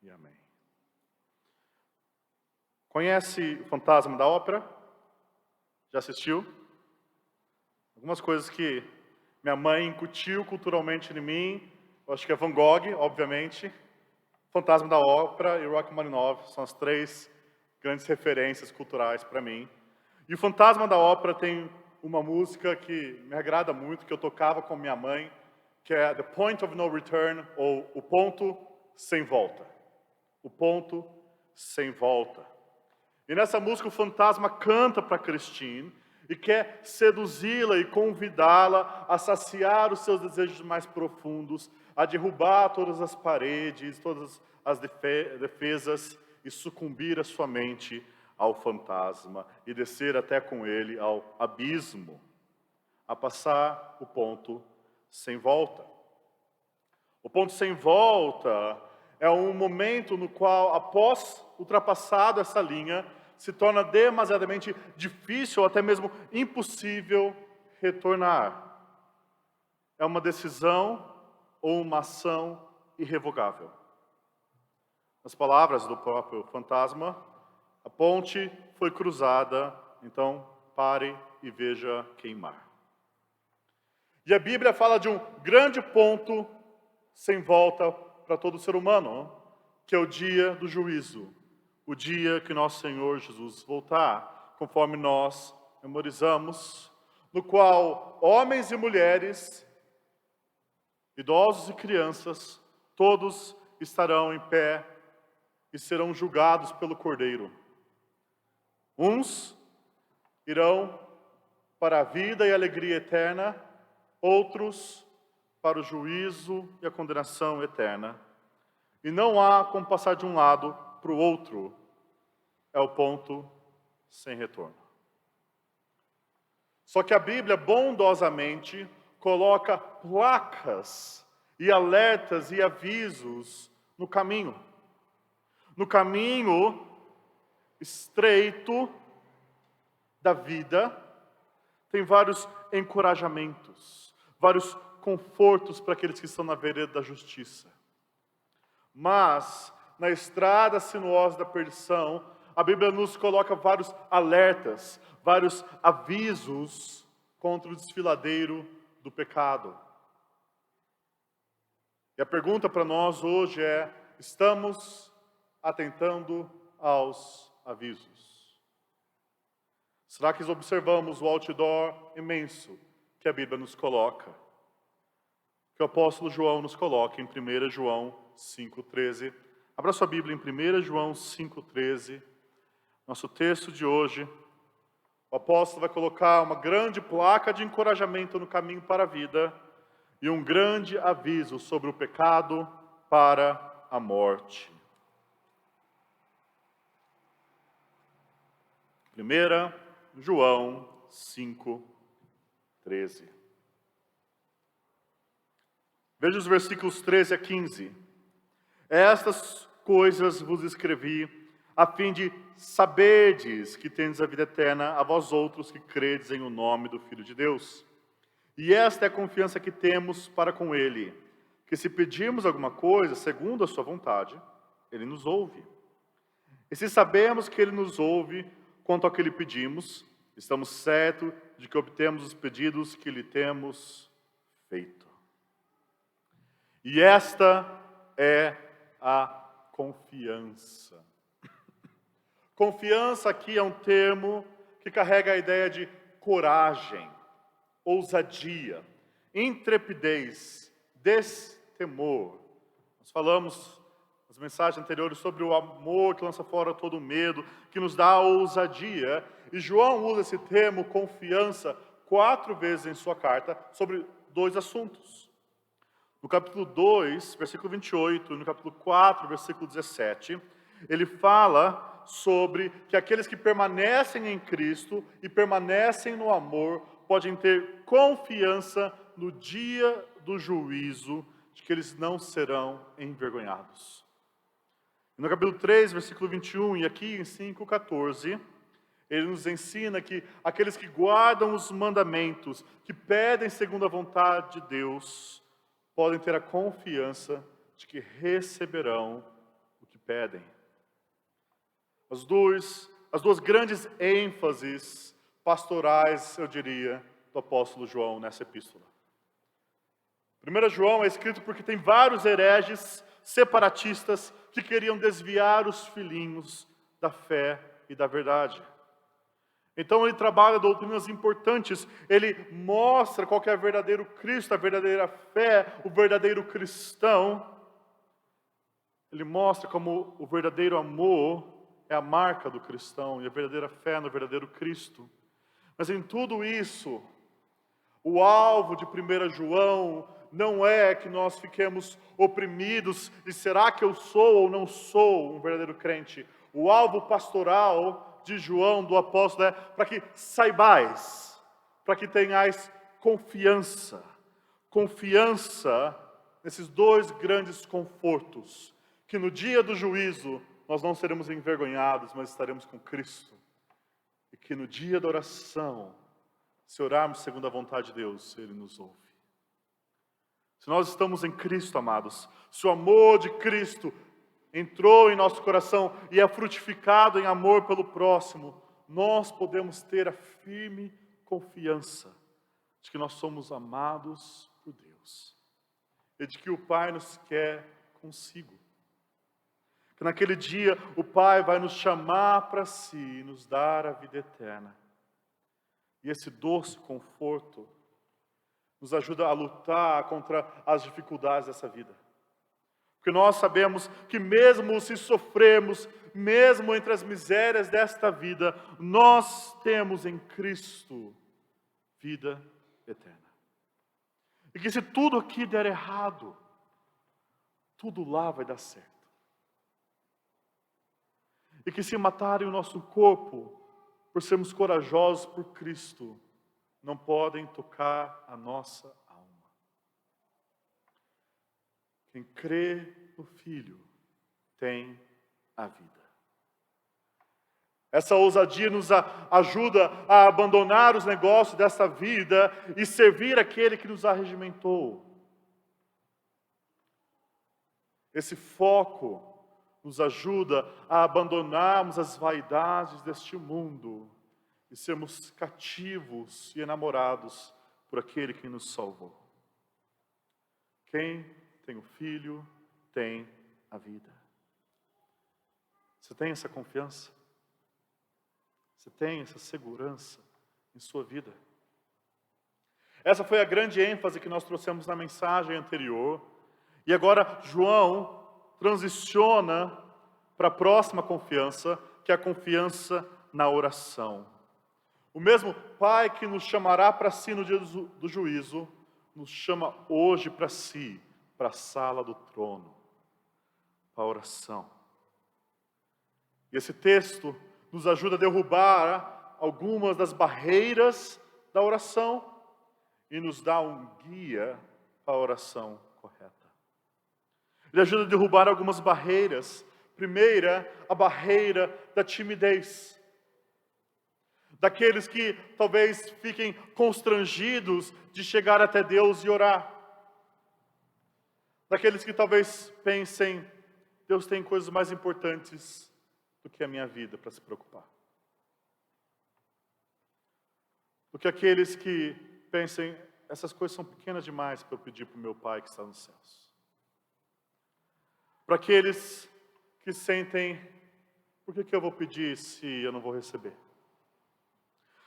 e amém. Conhece o Fantasma da Ópera? Já assistiu? Algumas coisas que minha mãe incutiu culturalmente em mim, eu acho que é Van Gogh, obviamente, Fantasma da Ópera e Rachmaninoff são as três grandes referências culturais para mim. E o Fantasma da Ópera tem uma música que me agrada muito, que eu tocava com minha mãe, que é The Point of No Return, ou O Ponto Sem Volta. O Ponto Sem Volta. E nessa música o fantasma canta para Christine e quer seduzi-la e convidá-la a saciar os seus desejos mais profundos, a derrubar todas as paredes, todas as defesas e sucumbir a sua mente ao fantasma e descer até com ele ao abismo, a passar o ponto sem volta. O ponto sem volta é um momento no qual, após ultrapassado essa linha, se torna demasiadamente difícil ou até mesmo impossível retornar. É uma decisão ou uma ação irrevogável. Nas palavras do próprio fantasma, a ponte foi cruzada, então pare e veja queimar. E a Bíblia fala de um grande ponto sem volta para todo ser humano, que é o dia do juízo, o dia que nosso Senhor Jesus voltar, conforme nós memorizamos, no qual homens e mulheres, idosos e crianças, todos estarão em pé e serão julgados pelo Cordeiro. Uns irão para a vida e a alegria eterna, outros para o juízo e a condenação eterna. E não há como passar de um lado para o outro, é o ponto sem retorno. Só que a Bíblia bondosamente coloca placas e alertas e avisos no caminho. No caminho estreito da vida, tem vários encorajamentos, vários confortos para aqueles que estão na vereda da justiça. Mas, na estrada sinuosa da perdição, a Bíblia nos coloca vários alertas, vários avisos contra o desfiladeiro do pecado. E a pergunta para nós hoje é: estamos atentando aos avisos? Será que observamos o outdoor imenso que a Bíblia nos coloca? Que o apóstolo João nos coloca em 1 João 5,13. Abra sua Bíblia em 1 João 5,13. Nosso texto de hoje. O apóstolo vai colocar uma grande placa de encorajamento no caminho para a vida e um grande aviso sobre o pecado para a morte. 1 João 5,13. Veja os versículos 13 a 15. Estas coisas vos escrevi, a fim de saberdes que tendes a vida eterna, a vós outros que credes em o nome do Filho de Deus. E esta é a confiança que temos para com Ele, que se pedirmos alguma coisa, segundo a sua vontade, Ele nos ouve. E se sabemos que Ele nos ouve, quanto ao que lhe pedimos, estamos certos de que obtemos os pedidos que lhe temos feito. E esta é a confiança. Confiança aqui é um termo que carrega a ideia de coragem, ousadia, intrepidez, destemor. Nós falamos nas mensagens anteriores sobre o amor que lança fora todo medo, que nos dá ousadia. E João usa esse termo confiança 4 vezes em sua carta sobre 2 assuntos. No capítulo 2, versículo 28, e no capítulo 4, versículo 17, ele fala sobre que aqueles que permanecem em Cristo e permanecem no amor podem ter confiança no dia do juízo, de que eles não serão envergonhados. No capítulo 3, versículo 21, e aqui em 5,14, ele nos ensina que aqueles que guardam os mandamentos, que pedem segundo a vontade de Deus, podem ter a confiança de que receberão o que pedem. As duas grandes ênfases pastorais, eu diria, do apóstolo João nessa epístola. 1 João é escrito porque tem vários hereges separatistas que queriam desviar os filhinhos da fé e da verdade. Então ele trabalha doutrinas importantes, ele mostra qual que é o verdadeiro Cristo, a verdadeira fé, o verdadeiro cristão. Ele mostra como o verdadeiro amor é a marca do cristão e a verdadeira fé no verdadeiro Cristo. Mas em tudo isso, o alvo de 1 João não é que nós fiquemos oprimidos e será que eu sou ou não sou um verdadeiro crente? O alvo pastoral de João, do apóstolo, é para que saibais, para que tenhais confiança. Confiança nesses dois grandes confortos, que no dia do juízo nós não seremos envergonhados, mas estaremos com Cristo. E que no dia da oração, se orarmos segundo a vontade de Deus, Ele nos ouve. Se nós estamos em Cristo, amados, se o amor de Cristo entrou em nosso coração e é frutificado em amor pelo próximo, nós podemos ter a firme confiança de que nós somos amados por Deus e de que o Pai nos quer consigo. Que naquele dia o Pai vai nos chamar para si e nos dar a vida eterna. E esse doce conforto nos ajuda a lutar contra as dificuldades dessa vida. Porque nós sabemos que mesmo se sofrermos, mesmo entre as misérias desta vida, nós temos em Cristo vida eterna. E que se tudo aqui der errado, tudo lá vai dar certo. E que se matarem o nosso corpo, por sermos corajosos por Cristo, não podem tocar a nossa alma. Quem crê no Filho tem a vida. Essa ousadia nos ajuda a abandonar os negócios dessa vida e servir aquele que nos arregimentou. Esse foco nos ajuda a abandonarmos as vaidades deste mundo e sermos cativos e enamorados por aquele que nos salvou. Quem tem o Filho tem a vida. Você tem essa confiança? Você tem essa segurança em sua vida? Essa foi a grande ênfase que nós trouxemos na mensagem anterior. E agora João transiciona para a próxima confiança, que é a confiança na oração. O mesmo Pai que nos chamará para si no dia do juízo, nos chama hoje para si, para a sala do trono, para a oração. E esse texto nos ajuda a derrubar algumas das barreiras da oração e nos dá um guia para a oração correta. Ele ajuda a derrubar algumas barreiras. Primeira, a barreira da timidez. Daqueles que talvez fiquem constrangidos de chegar até Deus e orar. Daqueles que talvez pensem, Deus tem coisas mais importantes do que a minha vida para se preocupar. Do que aqueles que pensem, essas coisas são pequenas demais para eu pedir para o meu Pai que está nos céus. Para aqueles que sentem, por que eu vou pedir se eu não vou receber?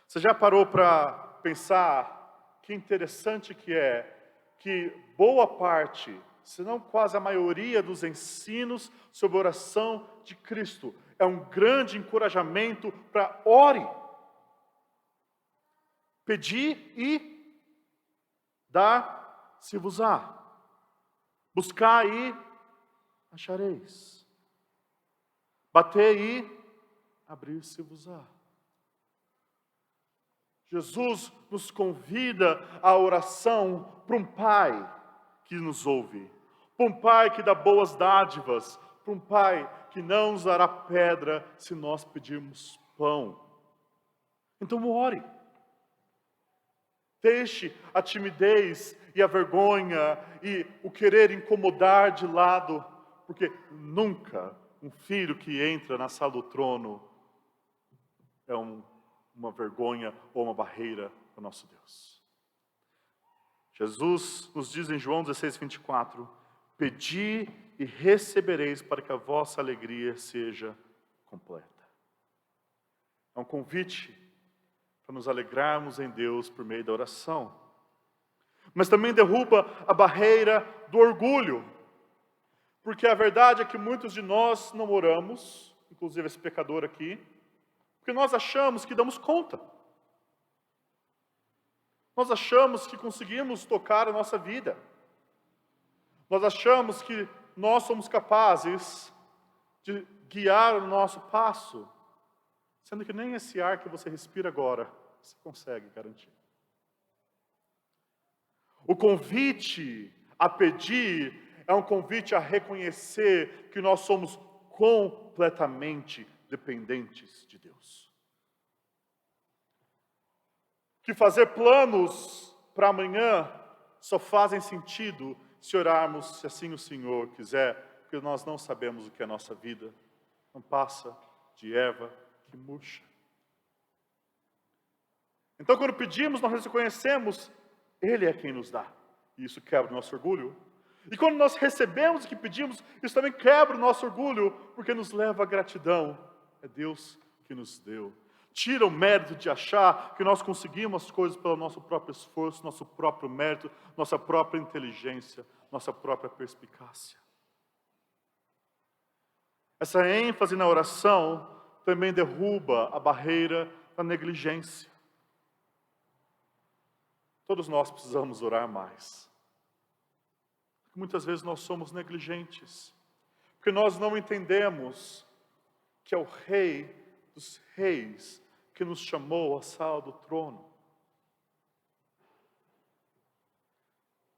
Você já parou para pensar que interessante que é que boa parte, se não quase a maioria dos ensinos sobre oração de Cristo é um grande encorajamento para ore. Pedir e dar-se-vos-á. Buscar e achareis. Bater e abrir-se-vos-á. Jesus nos convida à oração para um Pai que nos ouve, para um Pai que dá boas dádivas, para um Pai que não nos dará pedra se nós pedirmos pão. Então ore. Deixe a timidez e a vergonha e o querer incomodar de lado, porque nunca um filho que entra na sala do trono é uma vergonha ou uma barreira para o nosso Deus. Jesus nos diz em João 16, 24, pedi e recebereis para que a vossa alegria seja completa. É um convite para nos alegrarmos em Deus por meio da oração. Mas também derruba a barreira do orgulho. Porque a verdade é que muitos de nós não oramos, inclusive esse pecador aqui, porque nós achamos que damos conta. Nós achamos que conseguimos tocar a nossa vida. Nós achamos que nós somos capazes de guiar o nosso passo, sendo que nem esse ar que você respira agora, você consegue garantir. O convite a pedir é um convite a reconhecer que nós somos completamente dependentes de Deus. Que fazer planos para amanhã só fazem sentido se orarmos, se assim o Senhor quiser, porque nós não sabemos o que é a nossa vida. Não passa de erva que murcha. Então, quando pedimos, nós reconhecemos, Ele é quem nos dá. E isso quebra o nosso orgulho. E quando nós recebemos o que pedimos, isso também quebra o nosso orgulho, porque nos leva à gratidão. É Deus que nos deu. Tira o mérito de achar que nós conseguimos as coisas pelo nosso próprio esforço, nosso próprio mérito, nossa própria inteligência, nossa própria perspicácia. Essa ênfase na oração também derruba a barreira da negligência. Todos nós precisamos orar mais. Muitas vezes nós somos negligentes, porque nós não entendemos que é o Rei dos Reis que nos chamou à sala do trono.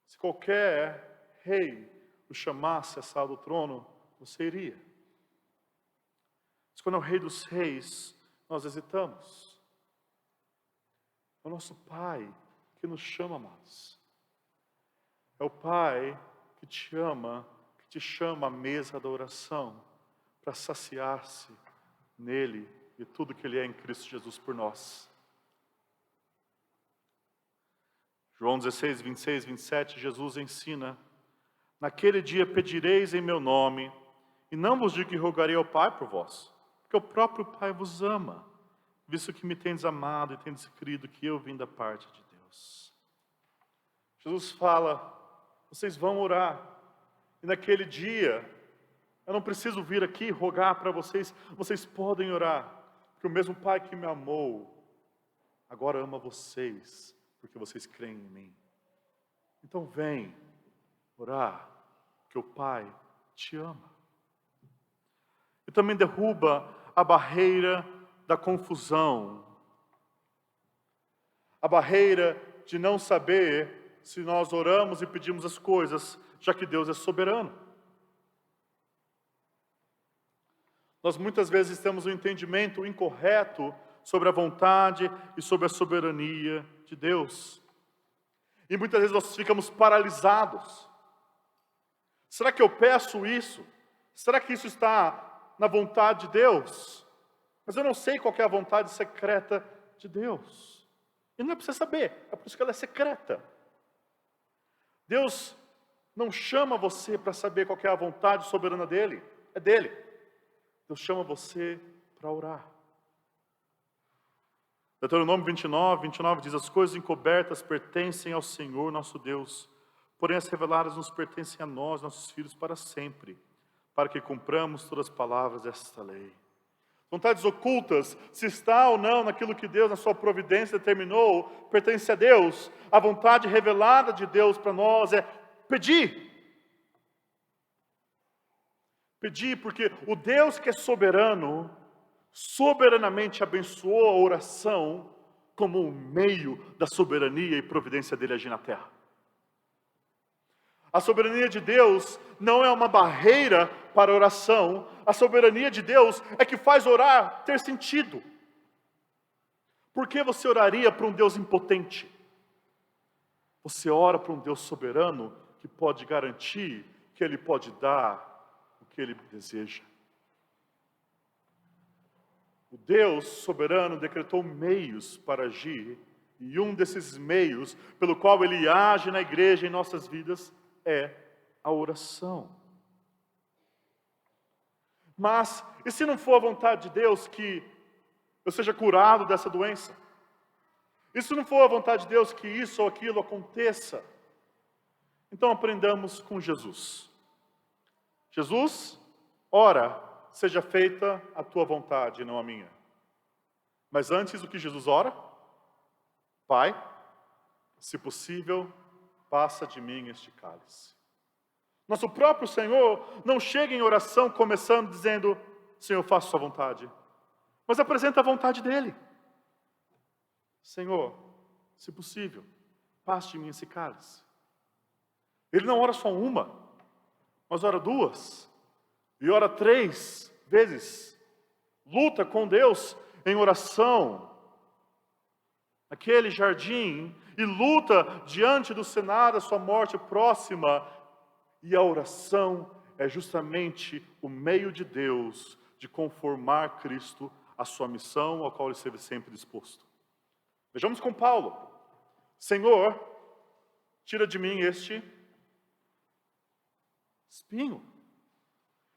Se qualquer rei o chamasse à sala do trono, você iria. Mas quando é o Rei dos Reis, nós hesitamos. É o nosso Pai que nos chama, amados. É o Pai que te ama, que te chama à mesa da oração, para saciar-se nele e tudo que Ele é em Cristo Jesus por nós. João 16, 26, 27, Jesus ensina, naquele dia pedireis em meu nome, e não vos digo que rogarei ao Pai por vós, porque o próprio Pai vos ama, visto que me tendes amado e tendes crido que eu vim da parte de Deus. Jesus fala, vocês vão orar, e naquele dia, eu não preciso vir aqui rogar para vocês, vocês podem orar, porque o mesmo Pai que me amou, agora ama vocês, porque vocês creem em mim. Então vem orar, porque o Pai te ama. E também derruba a barreira da confusão, a barreira de não saber se nós oramos e pedimos as coisas, já que Deus é soberano. Nós muitas vezes temos um entendimento incorreto sobre a vontade e sobre a soberania de Deus. E muitas vezes nós ficamos paralisados. Será que eu peço isso? Será que isso está na vontade de Deus? Mas eu não sei qual é a vontade secreta de Deus. E não é para você saber, é por isso que ela é secreta. Deus não chama você para saber qual é a vontade soberana dele, é dele. Deus chama você para orar. Deuteronômio 29 diz, as coisas encobertas pertencem ao Senhor nosso Deus, porém as reveladas nos pertencem a nós, nossos filhos, para sempre, para que cumpramos todas as palavras desta lei. Vontades ocultas, se está ou não naquilo que Deus, na sua providência, determinou, pertence a Deus. A vontade revelada de Deus para nós é pedir. Pedir, porque o Deus que é soberano, soberanamente abençoou a oração como um meio da soberania e providência dele agir na terra. A soberania de Deus não é uma barreira para a oração. A soberania de Deus é que faz orar ter sentido. Por que você oraria para um Deus impotente? Você ora para um Deus soberano que pode garantir que Ele pode dar o que Ele deseja. O Deus soberano decretou meios para agir, e um desses meios pelo qual Ele age na igreja, em nossas vidas, é a oração. Mas, e se não for a vontade de Deus que eu seja curado dessa doença? E se não for a vontade de Deus que isso ou aquilo aconteça? Então aprendamos com Jesus. Jesus, ora, seja feita a tua vontade, não a minha. Mas antes do que Jesus ora, Pai, se possível, passa de mim este cálice. Nosso próprio Senhor não chega em oração começando dizendo, Senhor, faça sua vontade. Mas apresenta a vontade dEle. Senhor, se possível, passe de mim esse cálice. Ele não ora só uma, mas ora duas. E ora 3 vezes. Luta com Deus em oração. Naquele jardim. E luta diante do cenário da sua morte próxima. E a oração é justamente o meio de Deus de conformar Cristo à sua missão, ao qual ele esteve sempre disposto. Vejamos com Paulo. Senhor, tira de mim este espinho.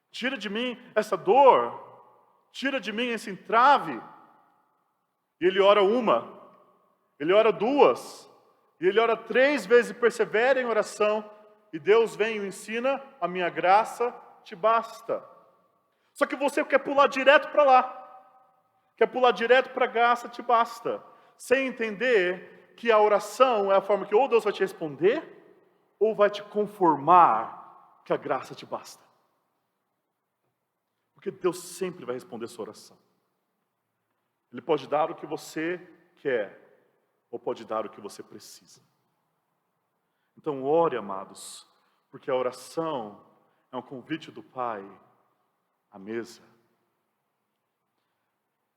Tira de mim essa dor. Tira de mim esse entrave. E ele ora uma. Ele ora 2. E ele ora 3 vezes e persevera em oração. E Deus vem e o ensina, a minha graça te basta. Só que você quer pular direto para lá. Quer pular direto para a graça te basta. Sem entender que a oração é a forma que ou Deus vai te responder, ou vai te conformar que a graça te basta. Porque Deus sempre vai responder a sua oração. Ele pode dar o que você quer, ou pode dar o que você precisa. Então ore, amados, porque a oração é um convite do Pai à mesa.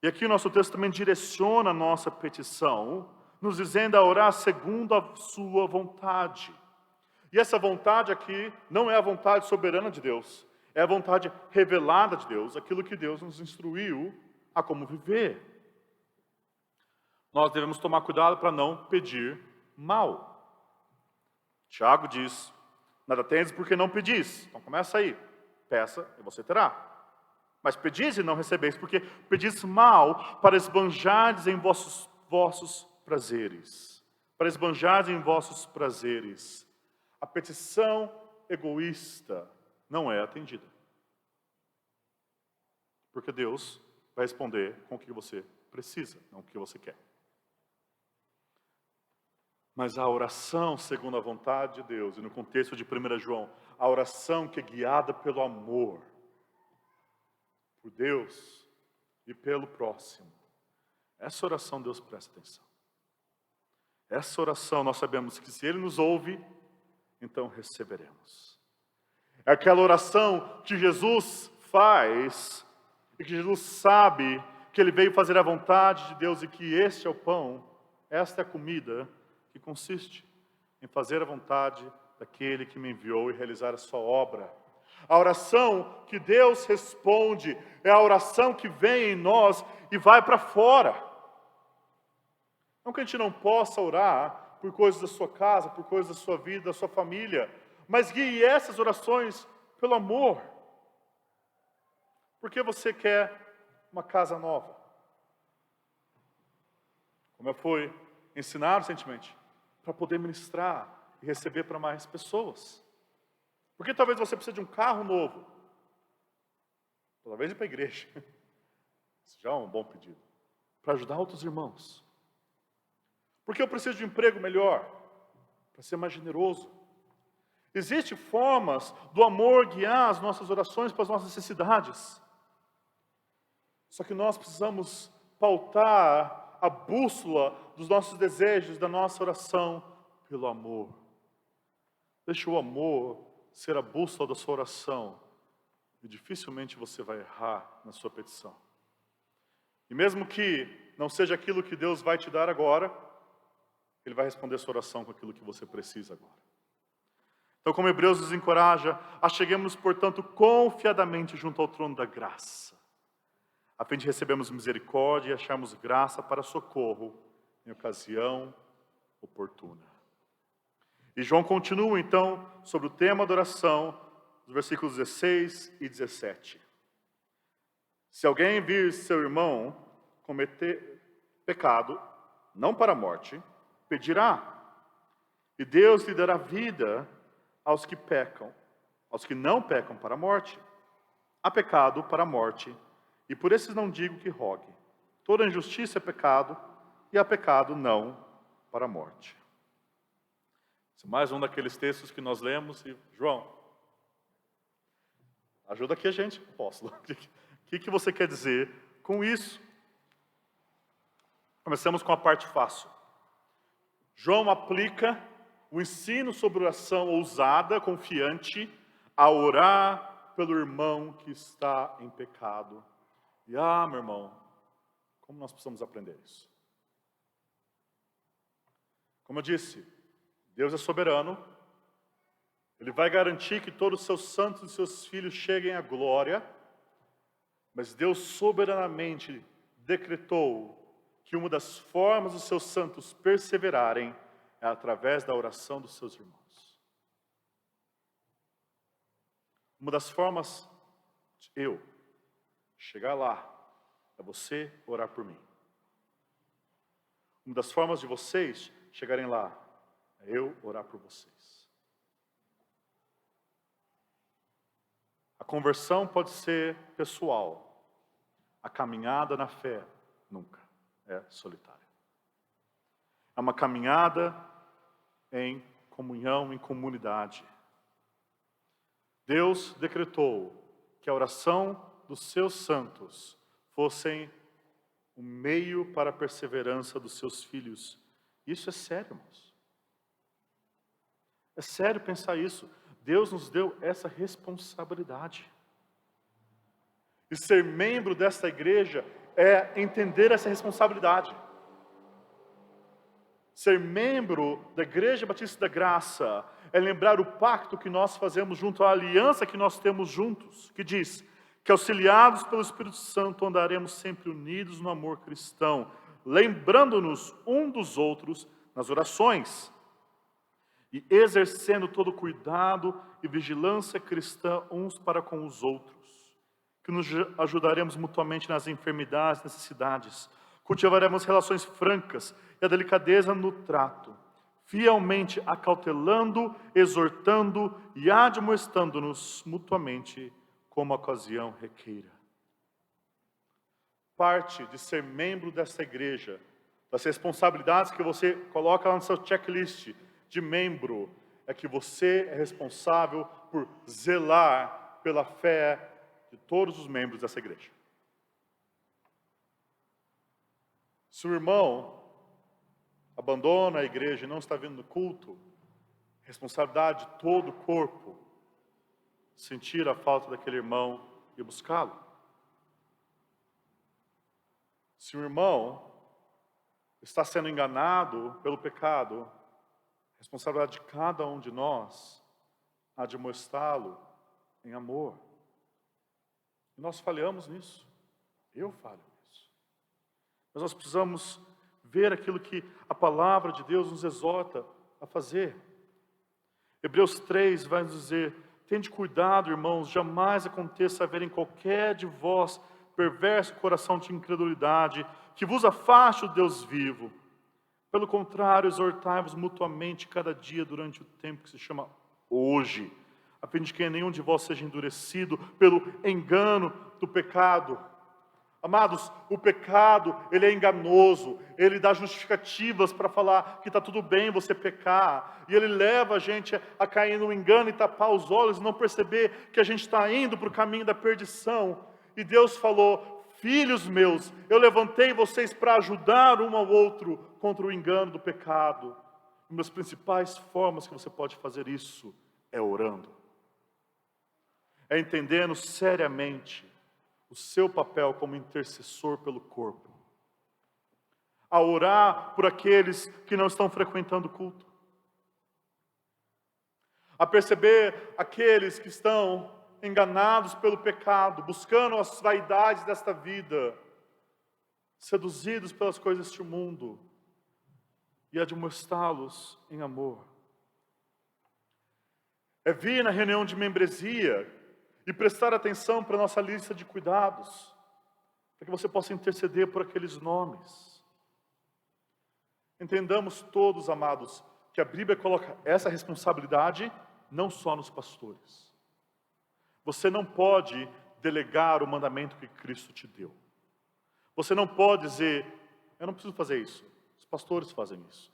E aqui o nosso texto também direciona a nossa petição, nos dizendo a orar segundo a sua vontade. E essa vontade aqui não é a vontade soberana de Deus, é a vontade revelada de Deus, aquilo que Deus nos instruiu a como viver. Nós devemos tomar cuidado para não pedir mal. Tiago diz, nada tendes porque não pedis. Então começa aí, peça e você terá. Mas pedis e não recebeis, porque pedis mal para esbanjardes em vossos prazeres. Para esbanjardes em vossos prazeres. A petição egoísta não é atendida. Porque Deus vai responder com o que você precisa, não com o que você quer. Mas a oração segundo a vontade de Deus, e no contexto de 1 João, a oração que é guiada pelo amor, por Deus e pelo próximo, essa oração Deus presta atenção. Essa oração nós sabemos que se Ele nos ouve, então receberemos. É aquela oração que Jesus faz, e que Jesus sabe que Ele veio fazer a vontade de Deus e que este é o pão, esta é a comida, que consiste em fazer a vontade daquele que me enviou e realizar a sua obra. A oração que Deus responde é a oração que vem em nós e vai para fora. Não que a gente não possa orar por coisas da sua casa, por coisas da sua vida, da sua família, mas guie essas orações pelo amor. Porque você quer uma casa nova. Como eu fui ensinado recentemente, para poder ministrar e receber para mais pessoas. Porque talvez você precise de um carro novo. Talvez ir para a igreja. Isso já é um bom pedido. Para ajudar outros irmãos. Porque eu preciso de um emprego melhor. Para ser mais generoso. Existem formas do amor guiar as nossas orações para as nossas necessidades. Só que nós precisamos pautar a bússola dos nossos desejos, da nossa oração, pelo amor. Deixa o amor ser a bússola da sua oração, e dificilmente você vai errar na sua petição. E mesmo que não seja aquilo que Deus vai te dar agora, Ele vai responder a sua oração com aquilo que você precisa agora. Então, como Hebreus nos encoraja, acheguemos-nos, portanto, confiadamente junto ao trono da graça, a fim de recebermos misericórdia e acharmos graça para socorro em ocasião oportuna. E João continua então sobre o tema da oração, os versículos 16 e 17. Se alguém vir seu irmão cometer pecado, não para a morte, pedirá, e Deus lhe dará vida aos que pecam, aos que não pecam para a morte. Há pecado para a morte, e por esses não digo que rogue. Toda injustiça é pecado, e há pecado não para a morte. Esse é mais um daqueles textos que nós lemos e, João, ajuda aqui a gente, apóstolo. O que você quer dizer com isso? Começamos com a parte fácil. João aplica o ensino sobre oração ousada, confiante, a orar pelo irmão que está em pecado. E meu irmão, como nós precisamos aprender isso? Como eu disse, Deus é soberano. Ele vai garantir que todos os seus santos e seus filhos cheguem à glória. Mas Deus soberanamente decretou que uma das formas dos seus santos perseverarem é através da oração dos seus irmãos. Uma das formas de eu chegar lá é você orar por mim. Uma das formas de vocês chegarem lá é eu orar por vocês. A conversão pode ser pessoal. A caminhada na fé nunca é solitária. É uma caminhada em comunhão, em comunidade. Deus decretou que a oração dos seus santos fossem um meio para a perseverança dos seus filhos. Isso é sério, irmãos. É sério pensar isso. Deus nos deu essa responsabilidade. E ser membro desta igreja é entender essa responsabilidade. Ser membro da Igreja Batista da Graça é lembrar o pacto que nós fazemos junto, a aliança que nós temos juntos, que diz que auxiliados pelo Espírito Santo andaremos sempre unidos no amor cristão, lembrando-nos um dos outros nas orações e exercendo todo cuidado e vigilância cristã uns para com os outros, que nos ajudaremos mutuamente nas enfermidades, necessidades, cultivaremos relações francas e a delicadeza no trato, fielmente acautelando, exortando e admoestando-nos mutuamente, como a ocasião requeira. Parte de ser membro dessa igreja, das responsabilidades que você coloca lá no seu checklist de membro, é que você é responsável por zelar pela fé de todos os membros dessa igreja. Se o irmão abandona a igreja e não está vindo no culto, responsabilidade de todo o corpo, sentir a falta daquele irmão e buscá-lo. Se o irmão está sendo enganado pelo pecado, responsabilidade de cada um de nós admoestá-lo em amor. E nós falhamos nisso. Eu falho nisso. Mas nós precisamos ver aquilo que a palavra de Deus nos exorta a fazer. Hebreus 3 vai nos dizer: tende cuidado, irmãos, jamais aconteça haver em qualquer de vós perverso coração de incredulidade, que vos afaste do Deus vivo. Pelo contrário, exortai-vos mutuamente cada dia durante o tempo que se chama hoje, a fim de que nenhum de vós seja endurecido pelo engano do pecado. Amados, o pecado, ele é enganoso, ele dá justificativas para falar que está tudo bem você pecar, e ele leva a gente a cair no engano e tapar os olhos e não perceber que a gente está indo para o caminho da perdição. E Deus falou: filhos meus, eu levantei vocês para ajudar um ao outro contra o engano do pecado. Uma das principais formas que você pode fazer isso é orando. É entendendo seriamente o seu papel como intercessor pelo corpo. A orar por aqueles que não estão frequentando o culto. A perceber aqueles que estão enganados pelo pecado, buscando as vaidades desta vida, seduzidos pelas coisas deste mundo, e admoestá-los em amor. É vir na reunião de membresia e prestar atenção para a nossa lista de cuidados, para que você possa interceder por aqueles nomes. Entendamos todos, amados, que a Bíblia coloca essa responsabilidade não só nos pastores. Você não pode delegar o mandamento que Cristo te deu. Você não pode dizer, eu não preciso fazer isso. Os pastores fazem isso.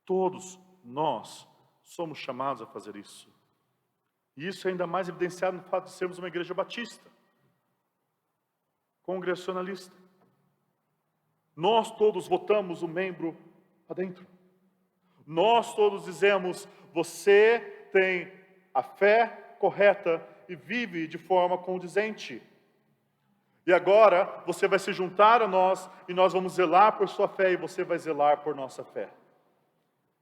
Todos nós somos chamados a fazer isso. E isso é ainda mais evidenciado no fato de sermos uma igreja batista, congregacionalista. Nós todos votamos o membro adentro. Nós todos dizemos, você tem a fé correta e vive de forma condizente. E agora você vai se juntar a nós e nós vamos zelar por sua fé e você vai zelar por nossa fé.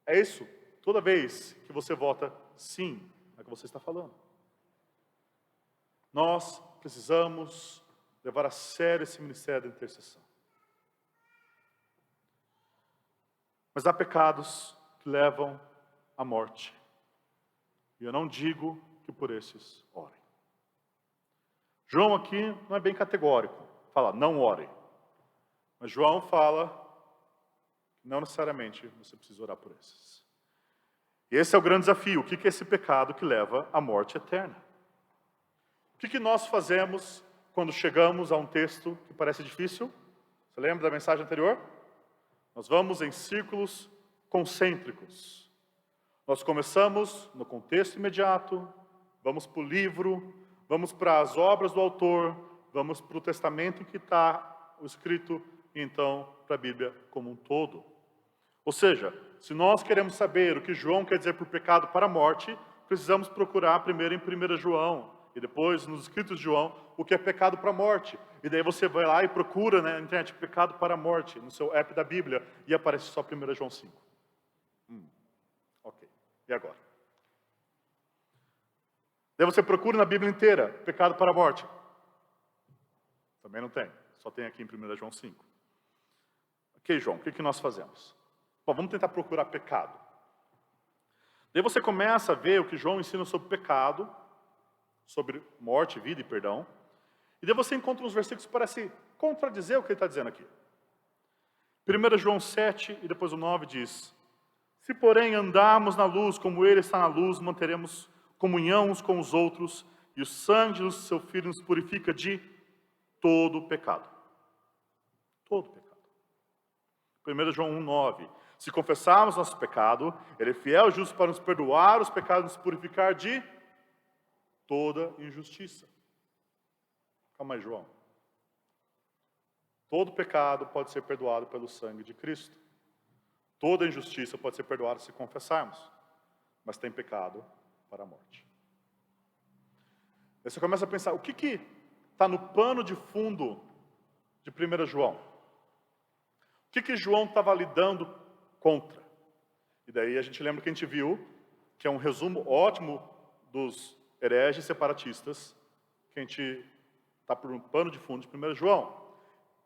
É isso, toda vez que você vota sim, é o que você está falando. Nós precisamos levar a sério esse ministério da intercessão. Mas há pecados que levam à morte. E eu não digo que por esses orem. João aqui não é bem categórico. Fala, não ore. Mas João fala que não necessariamente você precisa orar por esses. E esse é o grande desafio. O que é esse pecado que leva à morte eterna? O que nós fazemos quando chegamos a um texto que parece difícil? Você lembra da mensagem anterior? Nós vamos em círculos concêntricos. Nós começamos no contexto imediato, vamos para o livro, vamos para as obras do autor, vamos para o testamento em que está o escrito, e então para a Bíblia como um todo. Ou seja, se nós queremos saber o que João quer dizer por pecado para a morte, precisamos procurar primeiro em 1 João, e depois nos escritos de João, o que é pecado para a morte. E daí você vai lá e procura na internet, pecado para a morte, no seu app da Bíblia, e aparece só 1 João 5. Ok, e agora? Daí você procura na Bíblia inteira, pecado para a morte. Também não tem, só tem aqui em 1 João 5. Ok, João, o que nós fazemos? Bom, vamos tentar procurar pecado. Daí você começa a ver o que João ensina sobre pecado, sobre morte, vida e perdão. E daí você encontra uns versículos que parecem contradizer o que ele está dizendo aqui. 1 João 7 e depois o 9 diz, se porém andarmos na luz como ele está na luz, manteremos comunhão uns com os outros, e o sangue do seu Filho nos purifica de todo o pecado. Todo o pecado. 1 João 1,9. Se confessarmos nosso pecado, ele é fiel e justo para nos perdoar os pecados e nos purificar de toda injustiça. Calma aí, João. Todo pecado pode ser perdoado pelo sangue de Cristo. Toda injustiça pode ser perdoada se confessarmos. Mas tem pecado para a morte. Aí você começa a pensar, o que está no pano de fundo de 1 João? O que João estava lidando contra? E daí a gente lembra que a gente viu, que é um resumo ótimo dos hereges separatistas, que a gente está por um pano de fundo de 1 João.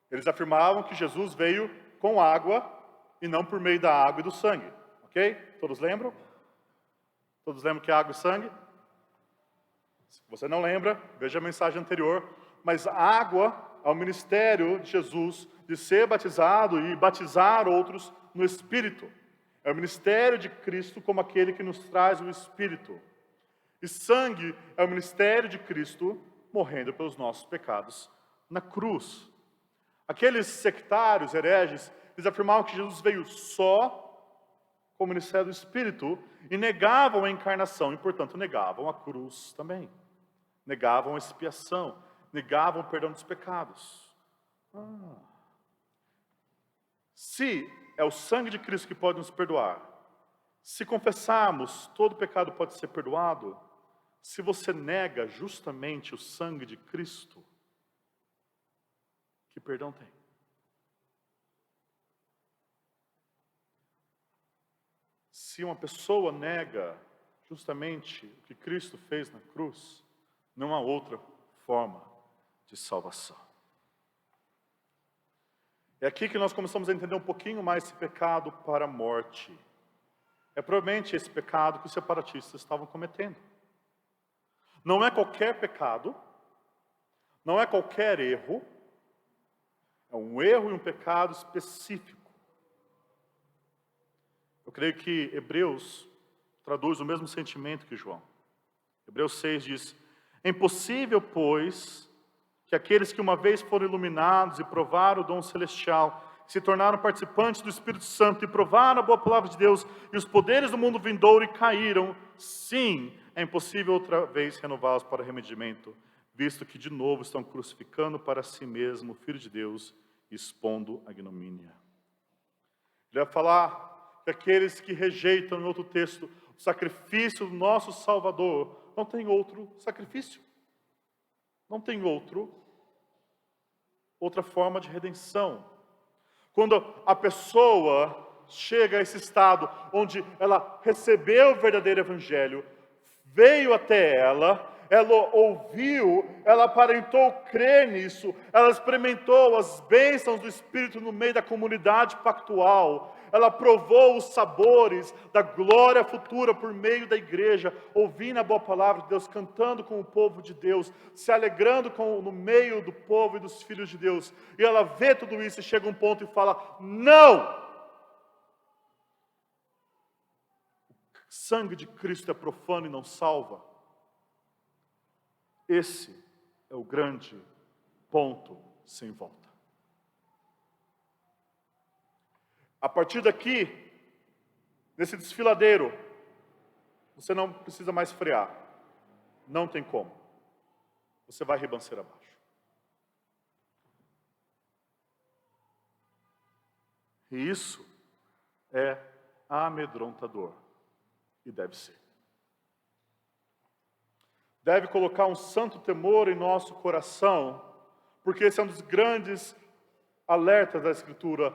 Eles afirmavam que Jesus veio com água e não por meio da água e do sangue. Ok? Todos lembram? Todos lembram que é água e sangue? Se você não lembra, veja a mensagem anterior. Mas a água é o ministério de Jesus de ser batizado e batizar outros no Espírito. É o ministério de Cristo como aquele que nos traz o Espírito. E sangue é o ministério de Cristo morrendo pelos nossos pecados na cruz. Aqueles sectários, hereges, eles afirmavam que Jesus veio só com o ministério do Espírito e negavam a encarnação e, portanto, negavam a cruz também. Negavam a expiação, negavam o perdão dos pecados. Se é o sangue de Cristo que pode nos perdoar, se confessarmos, todo pecado pode ser perdoado. Se você nega justamente o sangue de Cristo, que perdão tem? Se uma pessoa nega justamente o que Cristo fez na cruz, Não há outra forma de salvação. É aqui que nós começamos a entender um pouquinho mais esse pecado para a morte. É provavelmente esse pecado que os separatistas estavam cometendo. Não é qualquer pecado, não é qualquer erro, é um erro e um pecado específico. Eu creio que Hebreus traduz o mesmo sentimento que João. Hebreus 6 diz: é impossível, pois, que aqueles que uma vez foram iluminados e provaram o dom celestial, se tornaram participantes do Espírito Santo e provaram a boa palavra de Deus e os poderes do mundo vindouro e caíram, sim, é impossível outra vez renová-los para arrependimento, visto que de novo estão crucificando para si mesmo o Filho de Deus e expondo a ignomínia. Ele vai falar que aqueles que rejeitam, em outro texto, o sacrifício do nosso Salvador, não tem outro sacrifício. Não tem outra forma de redenção. Quando a pessoa chega a esse estado onde ela recebeu o verdadeiro evangelho, veio até ela ouviu, ela aparentou crer nisso, ela experimentou as bênçãos do Espírito no meio da comunidade pactual, ela provou os sabores da glória futura por meio da igreja, ouvindo a boa palavra de Deus, cantando com o povo de Deus, se alegrando no meio do povo e dos filhos de Deus, e ela vê tudo isso e chega a um ponto e fala: não! O sangue de Cristo é profano e não salva. Esse é o grande ponto sem volta. A partir daqui, nesse desfiladeiro, você não precisa mais frear. Não tem como. Você vai ribanceira abaixo. E isso é amedrontador. E deve ser. Deve colocar um santo temor em nosso coração, porque esse é um dos grandes alertas da Escritura.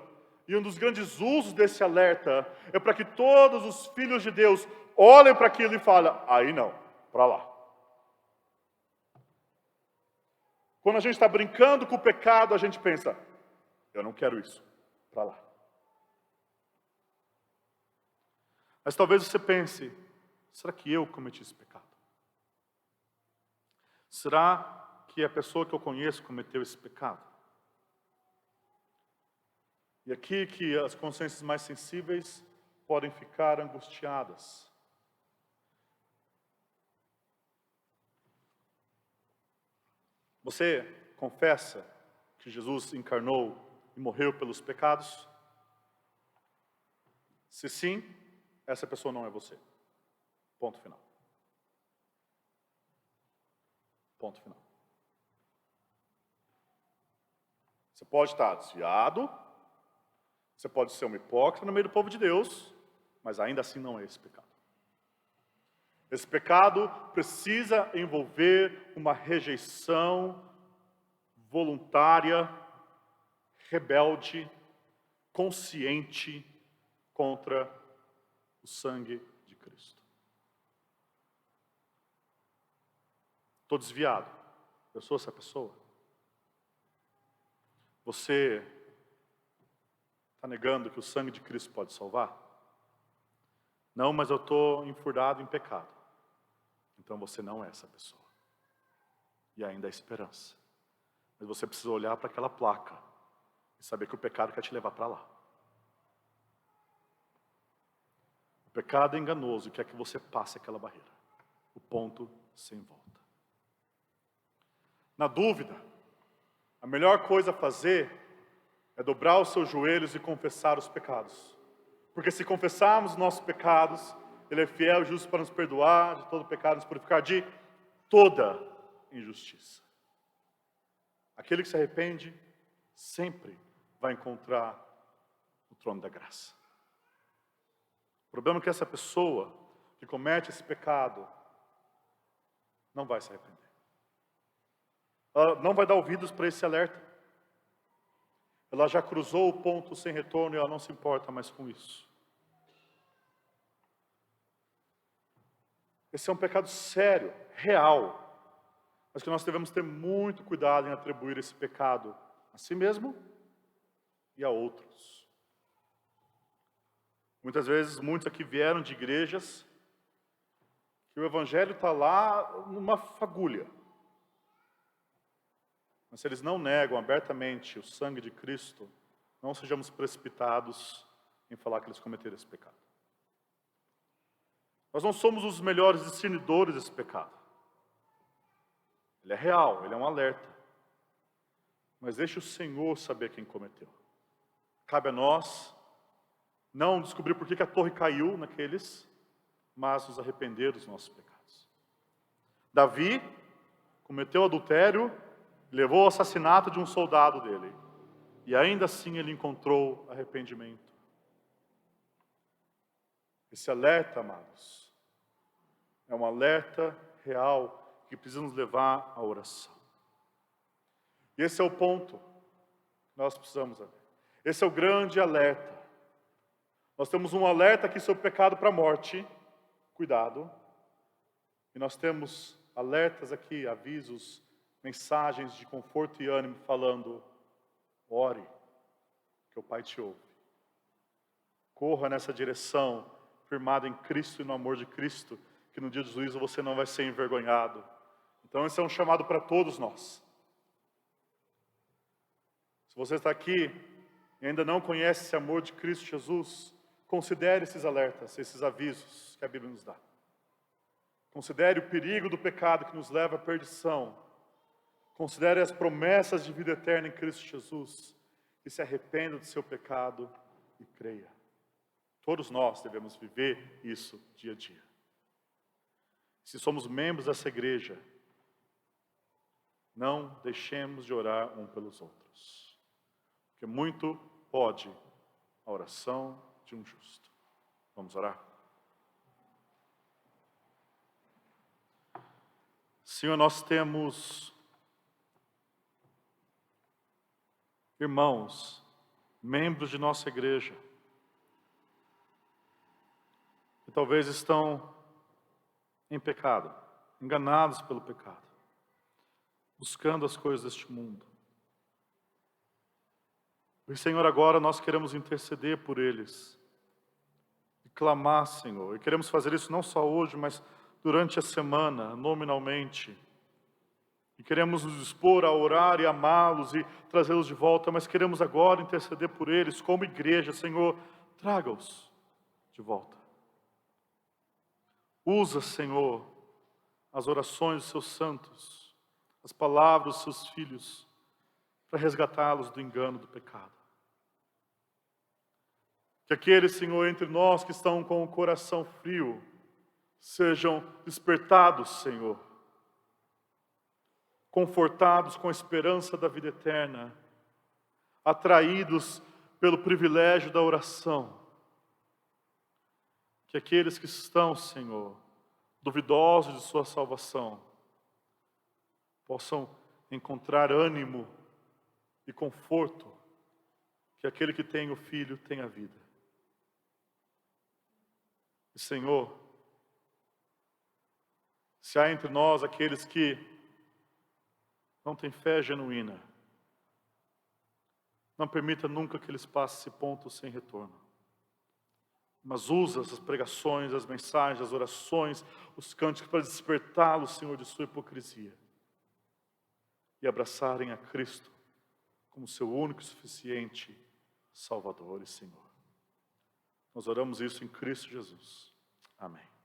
E um dos grandes usos desse alerta é para que todos os filhos de Deus olhem para aquilo e falem: aí não, para lá. Quando a gente está brincando com o pecado, a gente pensa: eu não quero isso, para lá. Mas talvez você pense: será que eu cometi esse pecado? Será que a pessoa que eu conheço cometeu esse pecado? E aqui que as consciências mais sensíveis podem ficar angustiadas. Você confessa que Jesus encarnou e morreu pelos pecados? Se sim, essa pessoa não é você. Ponto final. Ponto final. Você pode estar desviado, você pode ser um hipócrita no meio do povo de Deus, mas ainda assim não é esse pecado. Esse pecado precisa envolver uma rejeição voluntária, rebelde, consciente contra o sangue de Cristo. Estou desviado. Eu sou essa pessoa. Você está negando que o sangue de Cristo pode salvar? Não, mas eu estou enfurnado em pecado. Então você não é essa pessoa. E ainda há esperança. Mas você precisa olhar para aquela placa e saber que o pecado quer te levar para lá. O pecado é enganoso e quer que você passe aquela barreira. O ponto sem volta. Na dúvida, a melhor coisa a fazer é dobrar os seus joelhos e confessar os pecados. Porque se confessarmos os nossos pecados, Ele é fiel e justo para nos perdoar de todo pecado, nos purificar de toda injustiça. Aquele que se arrepende sempre vai encontrar o trono da graça. O problema é que essa pessoa que comete esse pecado não vai se arrepender. Ela não vai dar ouvidos para esse alerta. Ela já cruzou o ponto sem retorno e ela não se importa mais com isso. Esse é um pecado sério, real. mas que nós devemos ter muito cuidado em atribuir esse pecado a si mesmo e a outros. Muitas vezes, muitos aqui vieram de igrejas que o evangelho está lá numa fagulha. Mas se eles não negam abertamente o sangue de Cristo, não sejamos precipitados em falar que eles cometeram esse pecado. Nós não somos os melhores discernidores desse pecado. Ele é real, ele é um alerta. Mas deixe o Senhor saber quem cometeu. Cabe a nós não descobrir por que a torre caiu naqueles, mas nos arrepender dos nossos pecados. Davi cometeu adultério, levou ao assassinato de um soldado dele. E ainda assim ele encontrou arrependimento. Esse alerta, amados, é um alerta real que precisa nos levar à oração. E esse é o ponto que nós precisamos ver. Esse é o grande alerta. Nós temos um alerta aqui sobre o pecado para a morte, cuidado. E nós temos alertas aqui, avisos, mensagens de conforto e ânimo falando: ore, que o Pai te ouve. Corra nessa direção, firmado em Cristo e no amor de Cristo, que no dia do juízo você não vai ser envergonhado. Então esse é um chamado para todos nós. Se você está aqui e ainda não conhece esse amor de Cristo Jesus, considere esses alertas, esses avisos que a Bíblia nos dá. Considere o perigo do pecado que nos leva à perdição. Considere as promessas de vida eterna em Cristo Jesus. E se arrependa do seu pecado e creia. Todos nós devemos viver isso dia a dia. Se somos membros dessa igreja, não deixemos de orar um pelos outros. Porque muito pode a oração de um justo. Vamos orar? Senhor, nós temos irmãos, membros de nossa igreja, que talvez estão em pecado, enganados pelo pecado, buscando as coisas deste mundo. E, Senhor, agora nós queremos interceder por eles, e clamar, Senhor, e queremos fazer isso não só hoje, mas durante a semana, nominalmente. E queremos nos dispor a orar e amá-los e trazê-los de volta, mas queremos agora interceder por eles como igreja. Senhor, traga-os de volta. Usa, Senhor, as orações dos seus santos, as palavras dos seus filhos, para resgatá-los do engano do pecado. Que aqueles, Senhor, entre nós que estão com o coração frio, sejam despertados, Senhor, confortados com a esperança da vida eterna, atraídos pelo privilégio da oração. Que aqueles que estão, Senhor, duvidosos de sua salvação, possam encontrar ânimo e conforto, que aquele que tem o Filho tem a vida. E, Senhor, se há entre nós aqueles que não têm fé genuína, não permita nunca que eles passem esse ponto sem retorno. Mas usa essas pregações, as mensagens, as orações, os cânticos para despertá-los, Senhor, de sua hipocrisia. E abraçarem a Cristo como seu único e suficiente Salvador e Senhor. Nós oramos isso em Cristo Jesus. Amém.